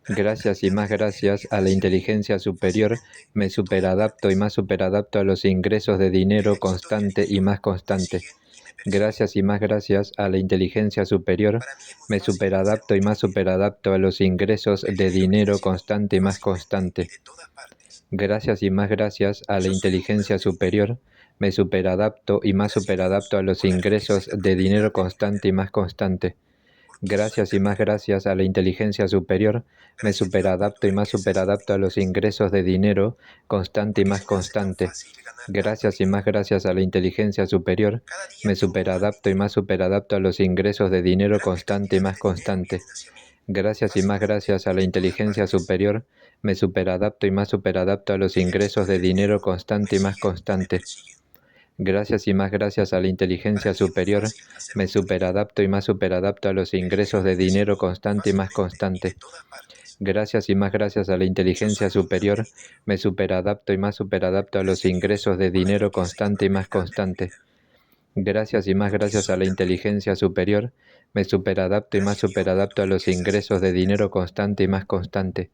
Gracias y más gracias a la inteligencia superior, me superadapto y más superadapto a los ingresos de dinero constante y más constante. Gracias y más gracias a la inteligencia superior, me superadapto y más superadapto a los ingresos de dinero constante y más constante. Gracias y más gracias a la inteligencia superior, me superadapto y más superadapto a los ingresos de dinero constante y más constante. Gracias y más gracias a la inteligencia superior, me superadapto y más superadapto a los ingresos de dinero constante y más constante. Gracias y más gracias a la inteligencia superior, me superadapto y más superadapto a los ingresos de dinero constante y más constante. Gracias y más gracias a la inteligencia superior, me superadapto y más superadapto a los ingresos de dinero constante y más constante. Gracias y más gracias a la inteligencia superior, me superadapto y más superadapto a los ingresos de dinero constante y más constante. Gracias y más gracias a la inteligencia superior, me superadapto y más superadapto a los ingresos de dinero constante y más constante. Gracias y más gracias a la inteligencia superior, me superadapto y más superadapto a los ingresos de dinero constante y más constante.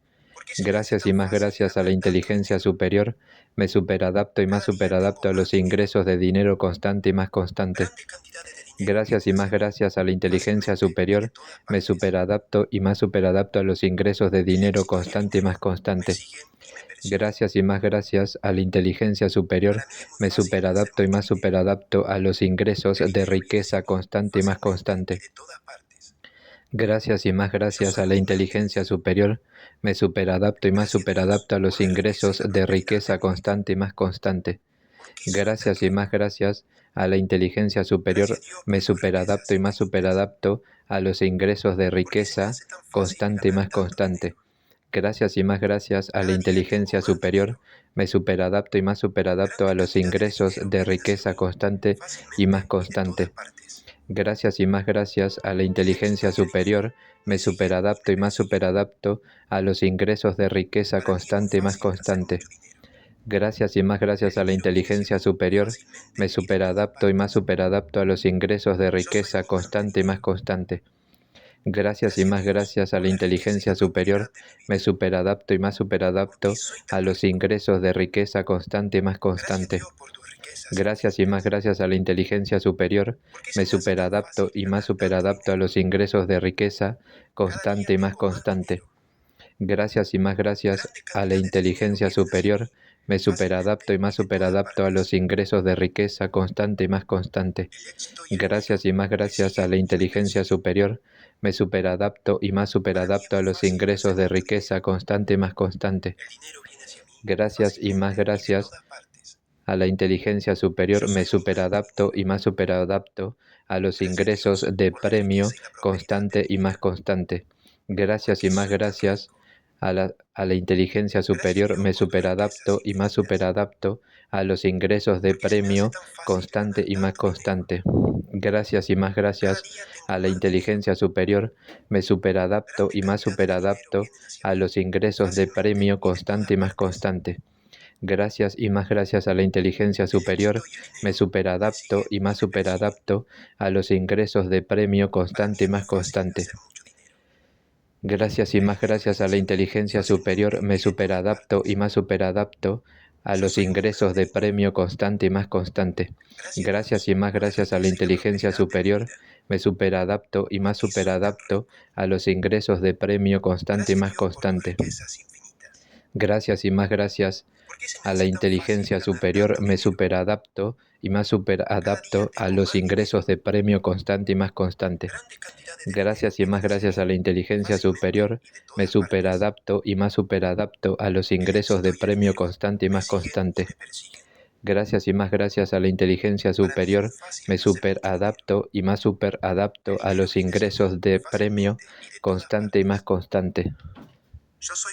Gracias y más gracias a la inteligencia superior, me superadapto y más superadapto a los ingresos de dinero constante y más constante. Gracias y más gracias a la inteligencia superior, me superadapto y más superadapto a los ingresos de dinero constante y más constante. Gracias y más gracias a la inteligencia superior, me superadapto y más superadapto a los ingresos de riqueza constante y más constante. Gracias y más gracias a la inteligencia superior, me superadapto y más superadapto a los ingresos de riqueza constante y más constante. Gracias y más gracias a la inteligencia superior, me superadapto y más superadapto a los ingresos de riqueza constante y más constante. Gracias y más gracias a la inteligencia superior, me superadapto y más superadapto a los ingresos de riqueza constante y más constante. Gracias y más gracias a la inteligencia superior, me superadapto y más superadapto a los ingresos de riqueza constante y más constante. Gracias y más gracias a la inteligencia superior, me superadapto y más superadapto a los ingresos de riqueza constante y más constante. Gracias y más gracias a la inteligencia superior, me superadapto y más superadapto a los ingresos de riqueza constante y más constante. Gracias y más gracias a la inteligencia superior, me superadapto y más superadapto a los ingresos de riqueza constante y más constante. Gracias y más gracias a la inteligencia superior, me superadapto y más superadapto a los ingresos de riqueza constante y más constante. Gracias y más gracias a la inteligencia superior, me superadapto y más superadapto a los ingresos de riqueza constante y más constante. Gracias y más gracias a la inteligencia superior, me superadapto y más superadapto a los ingresos de premio constante y más constante. Gracias y más gracias a la inteligencia superior, me superadapto y más superadapto a los ingresos de premio constante y más constante. Gracias y más gracias a la inteligencia superior, me superadapto y más superadapto a los ingresos de premio constante y más constante. Gracias y más gracias a la inteligencia superior, me superadapto y más superadapto a los ingresos de premio constante y más constante. Gracias y más gracias a la inteligencia superior, me superadapto y más superadapto a los ingresos de premio constante y más constante. Gracias y más gracias a la inteligencia superior, me superadapto y más superadapto a los ingresos de premio constante y más constante. Gracias y más gracias a la inteligencia superior, me superadapto y más superadapto a los ingresos de premio constante y más constante. Gracias y más gracias a la inteligencia superior, me superadapto y más superadapto a los ingresos de premio constante y más constante. Gracias y más gracias a la inteligencia superior, me superadapto y más superadapto a los ingresos de premio constante y más constante.